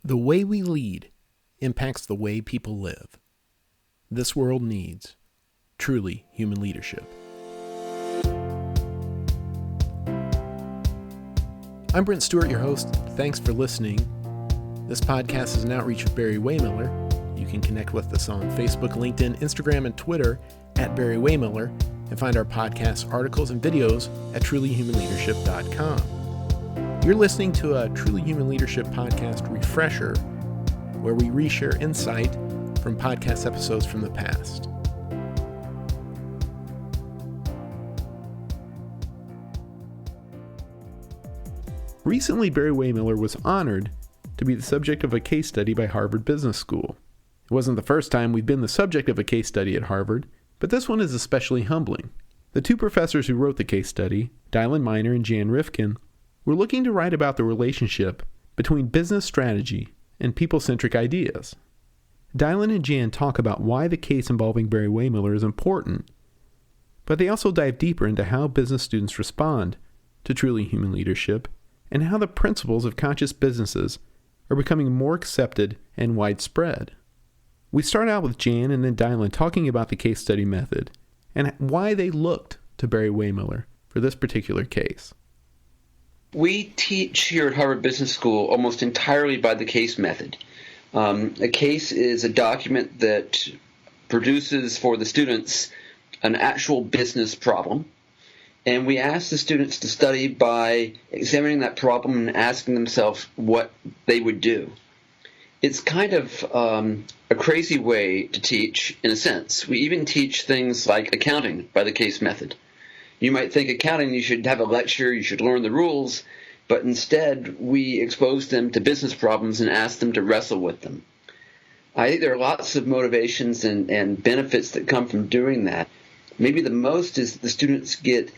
The way we lead impacts the way people live. This world needs truly human leadership. I'm Brent Stewart, your host. Thanks for listening. This podcast is an outreach of Barry-Wehmiller. You can connect with us on Facebook, LinkedIn, Instagram, and Twitter at Barry-Wehmiller, and find our podcast articles and videos at trulyhumanleadership.com. You're listening to a Truly Human Leadership podcast refresher, where we reshare insight from podcast episodes from the past. Recently, Barry-Wehmiller was honored to be the subject of a case study by Harvard Business School. It wasn't the first time we've been the subject of a case study at Harvard, but this one is especially humbling. The two professors who wrote the case study, Dylan Minor and Jan Rivkin, were looking to write about the relationship between business strategy and people-centric ideas. Dylan and Jan talk about why the case involving Barry-Wehmiller is important, but they also dive deeper into how business students respond to truly human leadership and how the principles of conscious businesses are becoming more accepted and widespread. We start out with Jan and then Dylan talking about the case study method and why they looked to Barry-Wehmiller for this particular case. We teach here at Harvard Business School almost entirely by the case method. A case is a document that produces for the students an actual business problem, and we ask the students to study by examining that problem and asking themselves what they would do. It's kind of a crazy way to teach, in a sense. We even teach things like accounting by the case method. You might think accounting, you should have a lecture, you should learn the rules, but instead we expose them to business problems and ask them to wrestle with them. I think there are lots of motivations and benefits that come from doing that. Maybe the most is the students get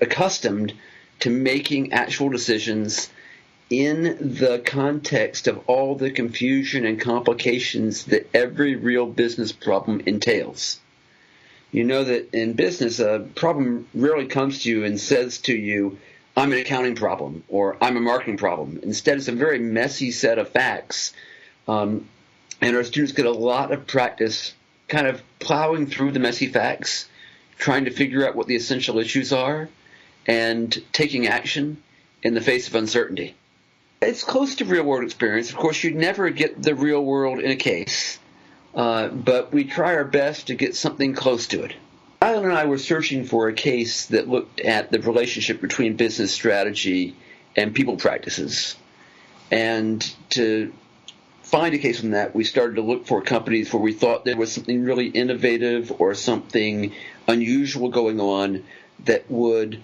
accustomed to making actual decisions in the context of all the confusion and complications that every real business problem entails. You know that in business, a problem rarely comes to you and says to you, I'm an accounting problem or I'm a marketing problem. Instead, it's a very messy set of facts. And our students get a lot of practice kind of plowing through the messy facts, trying to figure out what the essential issues are, and taking action in the face of uncertainty. It's close to real-world experience. Of course, you'd never get the real world in a case. But we try our best to get something close to it. Alan and I were searching for a case that looked at the relationship between business strategy and people practices. And to find a case on that, we started to look for companies where we thought there was something really innovative or something unusual going on that would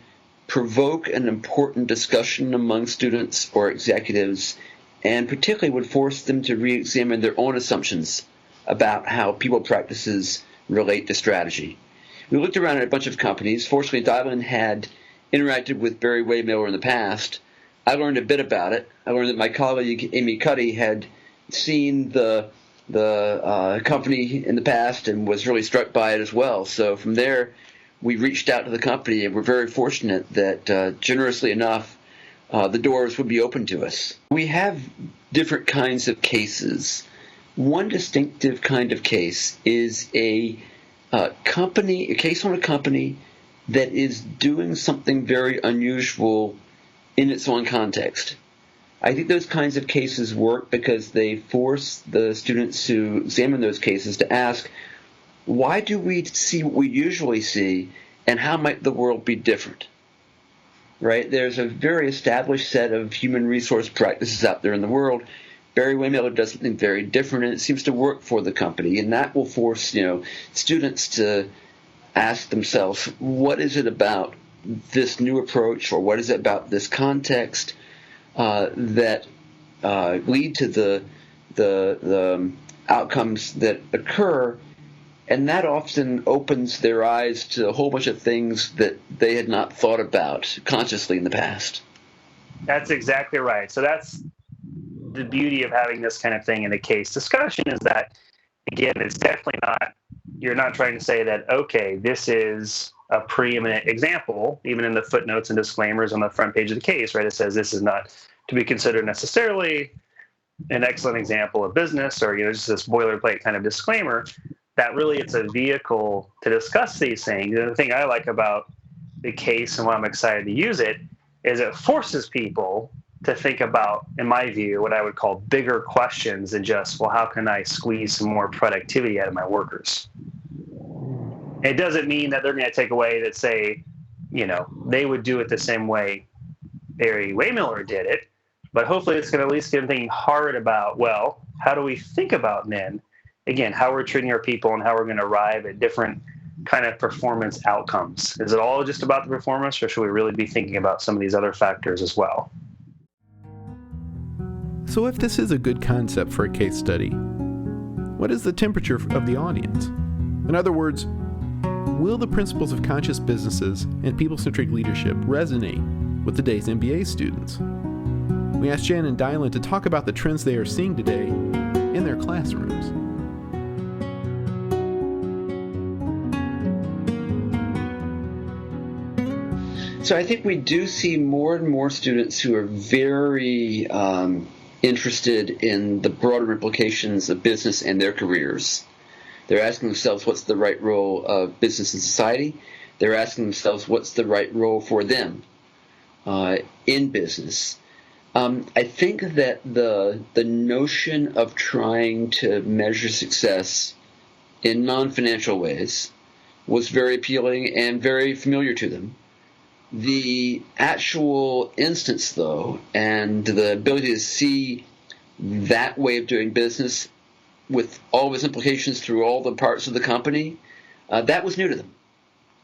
provoke an important discussion among students or executives, and particularly would force them to re-examine their own assumptions about how people practices relate to strategy. We looked around at a bunch of companies. Fortunately, Dylan had interacted with Barry-Wehmiller in the past. I learned a bit about it. I learned that my colleague Amy Cuddy had seen the company in the past and was really struck by it as well. So from there, we reached out to the company, and we're very fortunate that, generously enough, the doors would be open to us. We have different kinds of cases. One distinctive kind of case is a case on a company that is doing something very unusual in its own context. I think those kinds of cases work because they force the students who examine those cases to ask, why do we see what we usually see, and how might the world be different? Right? There's a very established set of human resource practices out there in the world. Barry-Wehmiller does something very different, and it seems to work for the company. And that will force, students to ask themselves, what is it about this new approach, or what is it about this context that lead to the outcomes that occur? And that often opens their eyes to a whole bunch of things that they had not thought about consciously in the past. That's exactly right. So that's the beauty of having this kind of thing in a case discussion, is that, again, it's definitely not, you're not trying to say that, okay, this is a preeminent example, even in the footnotes and disclaimers on the front page of the case, right? It says this is not to be considered necessarily an excellent example of business, or just this boilerplate kind of disclaimer, that really it's a vehicle to discuss these things. And the thing I like about the case and why I'm excited to use it is it forces people to think about, in my view, what I would call bigger questions than just, well, how can I squeeze some more productivity out of my workers? It doesn't mean that they're going to take away that, say, they would do it the same way Barry-Wehmiller did it, but hopefully it's going to at least get them thinking hard about, well, how do we think about then, again, how we're treating our people and how we're going to arrive at different kind of performance outcomes. Is it all just about the performance, or should we really be thinking about some of these other factors as well? So if this is a good concept for a case study, what is the temperature of the audience? In other words, will the principles of conscious businesses and people-centric leadership resonate with today's MBA students? We asked Jan and Dylan to talk about the trends they are seeing today in their classrooms. So I think we do see more and more students who are very interested in the broader implications of business and their careers. They're asking themselves, what's the right role of business in society? They're asking themselves, what's the right role for them in business? I think that the notion of trying to measure success in non-financial ways was very appealing and very familiar to them. The actual instance, though, and the ability to see that way of doing business with all of its implications through all the parts of the company, that was new to them.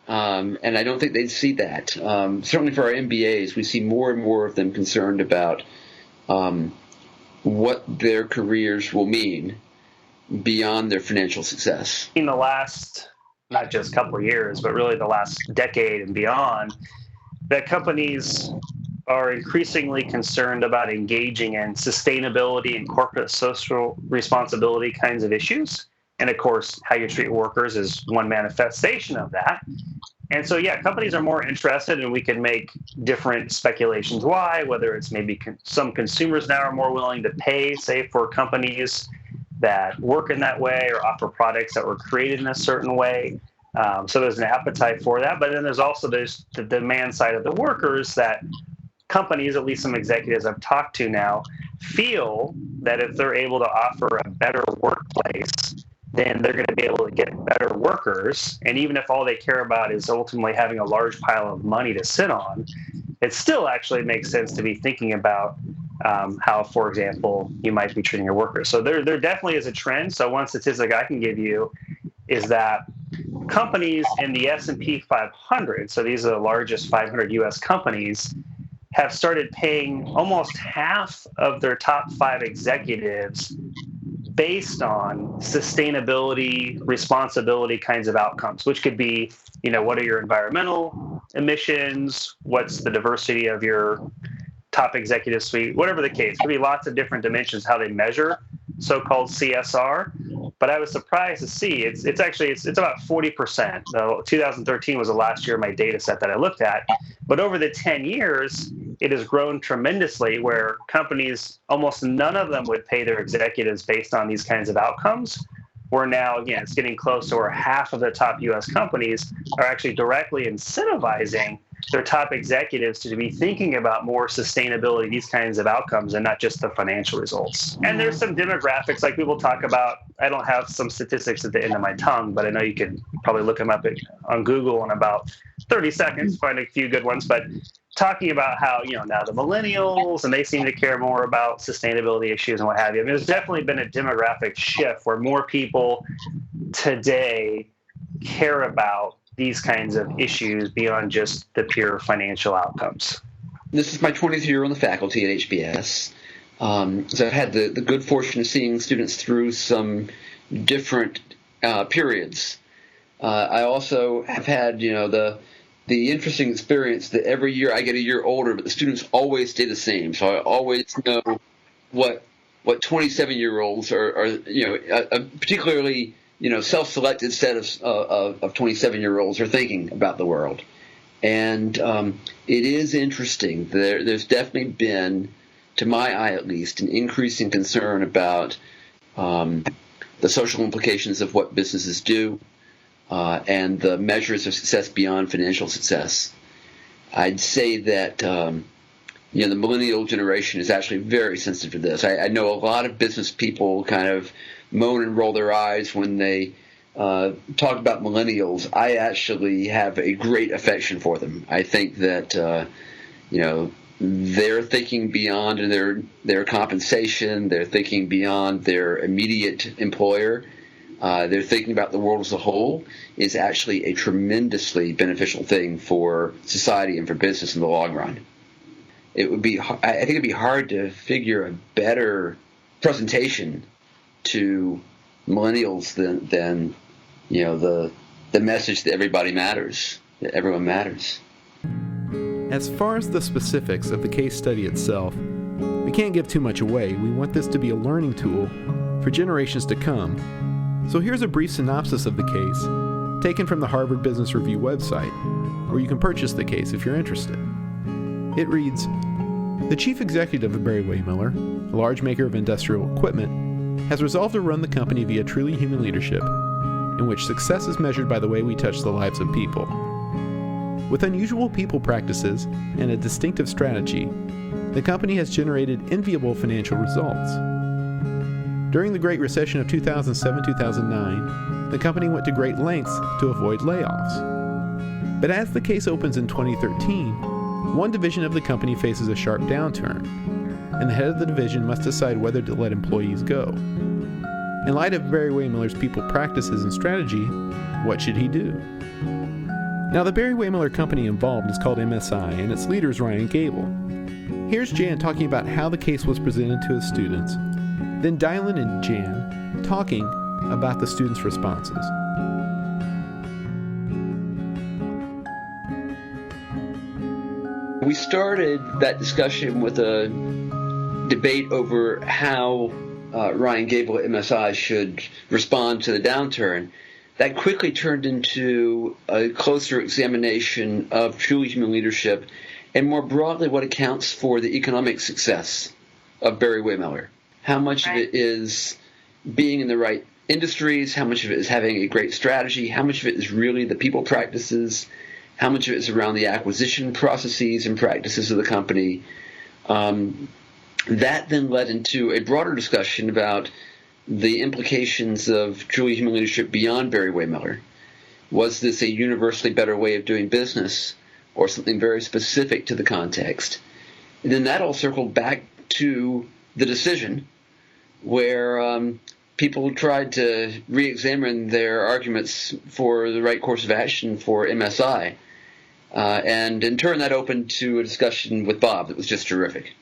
And I don't think they'd see that. Certainly for our MBAs, we see more and more of them concerned about what their careers will mean beyond their financial success. In the last, not just couple of years, but really the last decade and beyond, that companies are increasingly concerned about engaging in sustainability and corporate social responsibility kinds of issues. And of course, how you treat workers is one manifestation of that. And so, companies are more interested, and we can make different speculations why, whether it's maybe some consumers now are more willing to pay, say, for companies that work in that way or offer products that were created in a certain way. So there's an appetite for that. But then there's also the demand side of the workers that companies, at least some executives I've talked to now, feel that if they're able to offer a better workplace, then they're going to be able to get better workers. And even if all they care about is ultimately having a large pile of money to sit on, it still actually makes sense to be thinking about how, for example, you might be treating your workers. So there definitely is a trend. So one statistic I can give you is that companies in the S&P 500, so these are the largest 500 U.S. companies, have started paying almost half of their top 5 executives based on sustainability, responsibility kinds of outcomes, which could be, what are your environmental emissions? What's the diversity of your top executive suite? Whatever the case, could be lots of different dimensions how they measure so-called CSR. But I was surprised to see it's about 40%. Though 2013 was the last year of my data set that I looked at. But over the 10 years, it has grown tremendously where companies, almost none of them would pay their executives based on these kinds of outcomes. Where now, again, it's getting close to where half of the top U.S. companies are actually directly incentivizing their top executives to be thinking about more sustainability, these kinds of outcomes, and not just the financial results. And there's some demographics, like people talk about. I don't have some statistics at the end of my tongue, but I know you could probably look them up on Google in about 30 seconds, find a few good ones. But talking about how, now the millennials, and they seem to care more about sustainability issues and what have you. I mean, there's definitely been a demographic shift where more people today care about these kinds of issues beyond just the pure financial outcomes. This is my 20th year on the faculty at HBS. So I've had the good fortune of seeing students through some different periods. I also have had, the interesting experience that every year I get a year older, but the students always stay the same. So I always know what 27-year-olds are particularly self-selected set of 27-year-olds are thinking about the world. And it is interesting. There's definitely been to my eye at least, an increasing concern about the social implications of what businesses do and the measures of success beyond financial success. I'd say that the millennial generation is actually very sensitive to this. I know a lot of business people kind of moan and roll their eyes when they talk about millennials. I actually have a great affection for them. I think that they're thinking beyond their compensation. They're thinking beyond their immediate employer. They're thinking about the world as a whole is actually a tremendously beneficial thing for society and for business in the long run. I think it'd be hard to figure a better presentation to millennials than the message that everybody matters, that everyone matters. As far as the specifics of the case study itself, we can't give too much away. We want this to be a learning tool for generations to come. So here's a brief synopsis of the case, taken from the Harvard Business Review website, where you can purchase the case if you're interested. It reads, "The chief executive of Barry-Wehmiller, a large maker of industrial equipment, has resolved to run the company via truly human leadership, in which success is measured by the way we touch the lives of people. With unusual people practices and a distinctive strategy, the company has generated enviable financial results. During the Great Recession of 2007-2009, the company went to great lengths to avoid layoffs. But as the case opens in 2013, one division of the company faces a sharp downturn, and the head of the division must decide whether to let employees go. In light of Barry-Wehmiller's people practices and strategy, what should he do? Now, the Barry-Wehmiller company involved is called MSI, and its leader is Ryan Gable. Here's Jan talking about how the case was presented to his students, then Dylan and Jan talking about the students' responses. We started that discussion with a debate over how Ryan Gable at MSI should respond to the downturn. That quickly turned into a closer examination of truly human leadership and more broadly what accounts for the economic success of Barry-Wehmiller. How much of it is being in the right industries, how much of it is having a great strategy, how much of it is really the people practices, how much of it is around the acquisition processes and practices of the company. That then led into a broader discussion about the implications of truly human leadership beyond Barry-Wehmiller. Was this a universally better way of doing business or something very specific to the context? And then that all circled back to the decision where people tried to re-examine their arguments for the right course of action for MSI. And in turn, that opened to a discussion with Bob that was just terrific.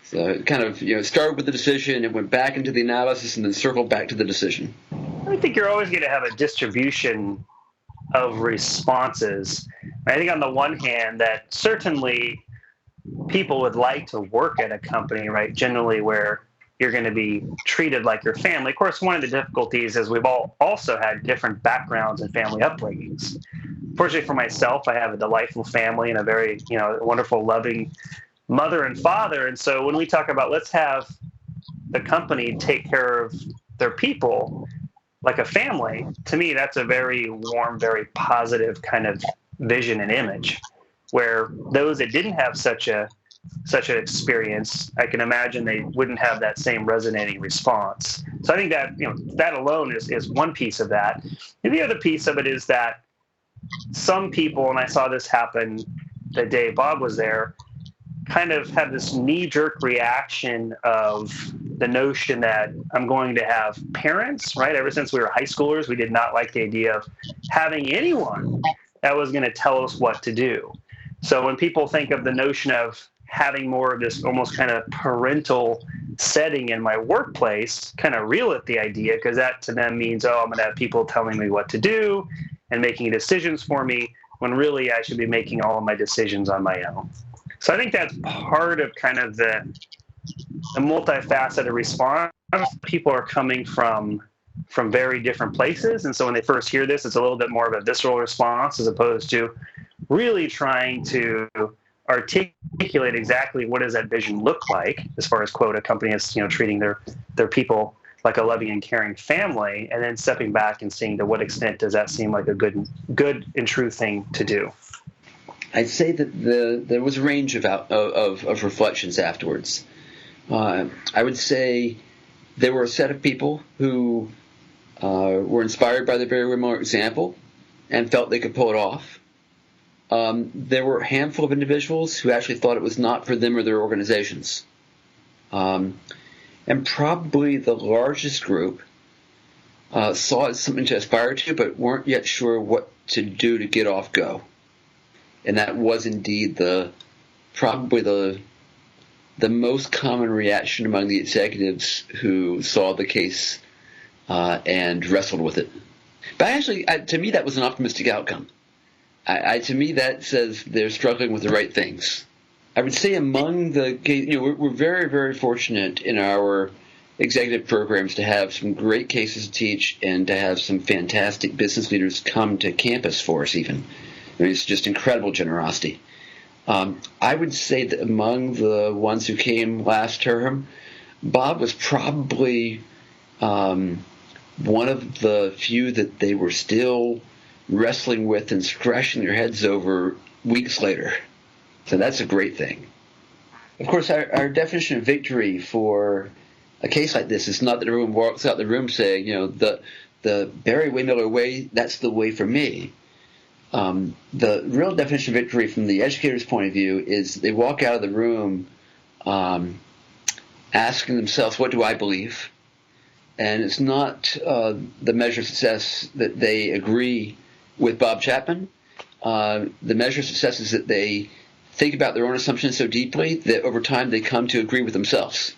So it kind of started with the decision, it went back into the analysis, and then circled back to the decision. I think you're always going to have a distribution of responses. I think on the one hand that certainly people would like to work at a company, right, generally where you're going to be treated like your family. Of course, one of the difficulties is we've all also had different backgrounds and family upbringings. Fortunately for myself, I have a delightful family and a very wonderful, loving mother and father. And so when we talk about let's have the company take care of their people like a family, to me, that's a very warm, very positive kind of vision and image, where those that didn't have such an experience, I can imagine they wouldn't have that same resonating response. So I think that, that alone is one piece of that. And the other piece of it is that some people, and I saw this happen the day Bob was there, kind of have this knee-jerk reaction of the notion that I'm going to have parents, right? Ever since we were high schoolers, we did not like the idea of having anyone that was going to tell us what to do. So when people think of the notion of having more of this almost kind of parental setting in my workplace, kind of reel at the idea, because that to them means, I'm going to have people telling me what to do and making decisions for me, when really I should be making all of my decisions on my own. So I think that's part of kind of the multifaceted response. People are coming from very different places. And so when they first hear this, it's a little bit more of a visceral response as opposed to really trying to articulate exactly what does that vision look like as far as, quote, a company is, treating their people like a loving and caring family, and then stepping back and seeing to what extent does that seem like a good and true thing to do. I'd say that there was a range of reflections afterwards. I would say there were a set of people who were inspired by the Barry-Wehmiller example and felt they could pull it off. There were a handful of individuals who actually thought it was not for them or their organizations. And probably the largest group saw it as something to aspire to, but weren't yet sure what to do to get off go. And that was indeed probably the most common reaction among the executives who saw the case and wrestled with it. But actually, to me, that was an optimistic outcome. To me, that says they're struggling with the right things. I would say among we're very, very fortunate in our executive programs to have some great cases to teach and to have some fantastic business leaders come to campus for us even. I mean, it's just incredible generosity. I would say that among the ones who came last term, Bob was probably one of the few that they were still wrestling with and scratching their heads over weeks later. So that's a great thing. Of course, our definition of victory for a case like this is not that everyone walks out the room saying, the Barry-Wehmiller way, that's the way for me. The real definition of victory from the educator's point of view is they walk out of the room asking themselves, what do I believe? And it's not the measure of success that they agree with Bob Chapman. The measure of success is that they think about their own assumptions so deeply that over time they come to agree with themselves.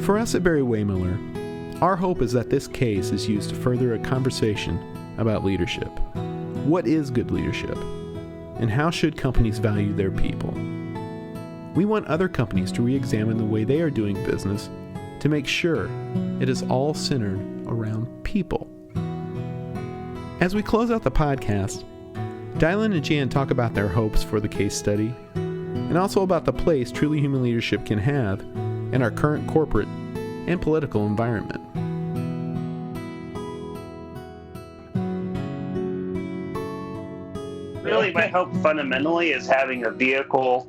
For us at Barry-Wehmiller, our hope is that this case is used to further a conversation about leadership. What is good leadership? And how should companies value their people? We want other companies to re-examine the way they are doing business to make sure it is all centered around people. As we close out the podcast, Dylan and Jan talk about their hopes for the case study and also about the place truly human leadership can have in our current corporate and political environment. Really, my hope fundamentally is having a vehicle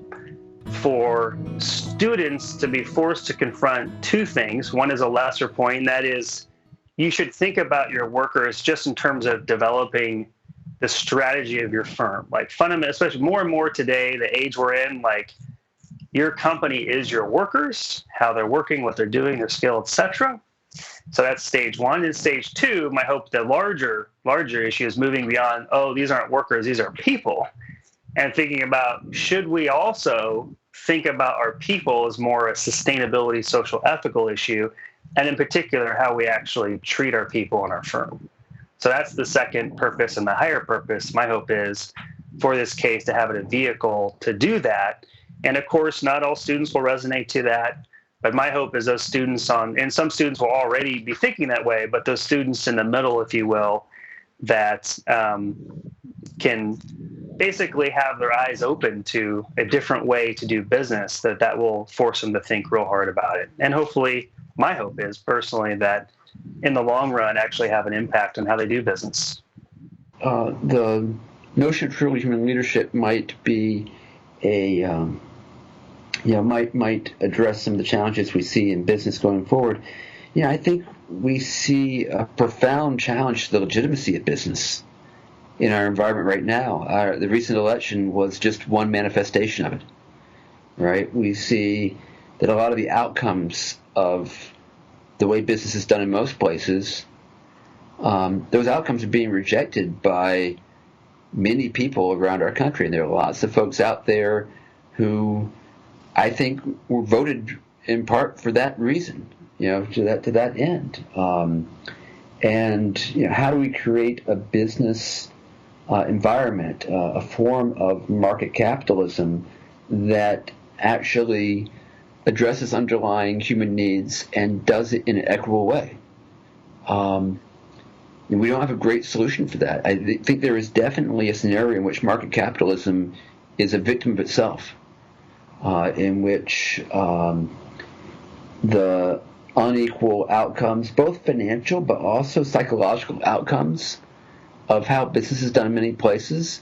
for students to be forced to confront two things. One is a lesser point, and that is you should think about your workers just in terms of developing the strategy of your firm. Like fundamentally, especially more and more today, the age we're in, like your company is your workers, how they're working, what they're doing, their skill, etc. So that's stage one. And stage two, my hope, the larger issue is moving beyond, these aren't workers, these are people. And thinking about, should we also think about our people as more a sustainability, social, ethical issue, and in particular, how we actually treat our people in our firm. So that's the second purpose, and the higher purpose, my hope is for this case to have it a vehicle to do that. And of course, not all students will resonate to that, but my hope is those students and some students will already be thinking that way, but those students in the middle, if you will, that can basically have their eyes open to a different way to do business, that will force them to think real hard about it. And hopefully, my hope is personally that in the long run actually have an impact on how they do business. The notion of truly human leadership might be might address some of the challenges we see in business going forward. I think we see a profound challenge to the legitimacy of business in our environment right now. The recent election was just one manifestation of it, right? We see that a lot of the outcomes of the way business is done in most places, those outcomes are being rejected by many people around our country. And there are lots of folks out there who I think were voted in part for that reason, to that end. And how do we create a business environment, a form of market capitalism that actually addresses underlying human needs and does it in an equitable way? We don't have a great solution for that. I think there is definitely a scenario in which market capitalism is a victim of itself. in which the unequal outcomes, both financial but also psychological outcomes of how business is done in many places,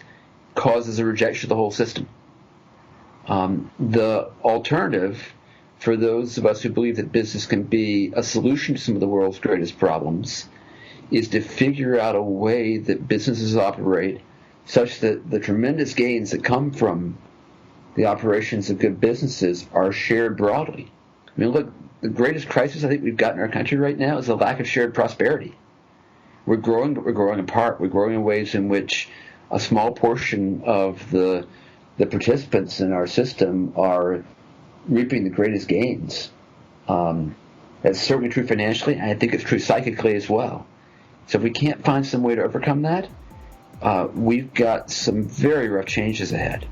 causes a rejection of the whole system. The alternative for those of us who believe that business can be a solution to some of the world's greatest problems is to figure out a way that businesses operate such that the tremendous gains that come from the operations of good businesses are shared broadly. I mean, look, the greatest crisis I think we've got in our country right now is the lack of shared prosperity. We're growing, but we're growing apart. We're growing in ways in which a small portion of the participants in our system are reaping the greatest gains. That's certainly true financially, and I think it's true psychically as well. So if we can't find some way to overcome that, we've got some very rough changes ahead.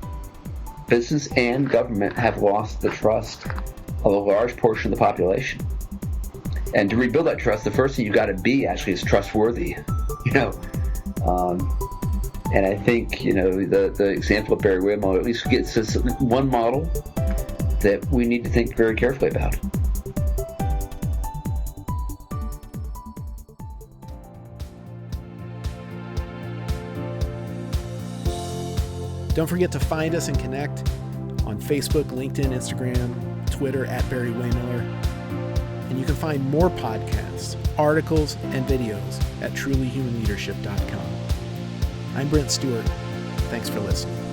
Business and government have lost the trust of a large portion of the population. And to rebuild that trust, the first thing you've got to be actually is trustworthy. And I think, the example of Barry-Wehmiller at least gets us one model that we need to think very carefully about. Don't forget to find us and connect on Facebook, LinkedIn, Instagram, Twitter at Barry-Wehmiller. And you can find more podcasts, articles, and videos at trulyhumanleadership.com. I'm Brent Stewart. Thanks for listening.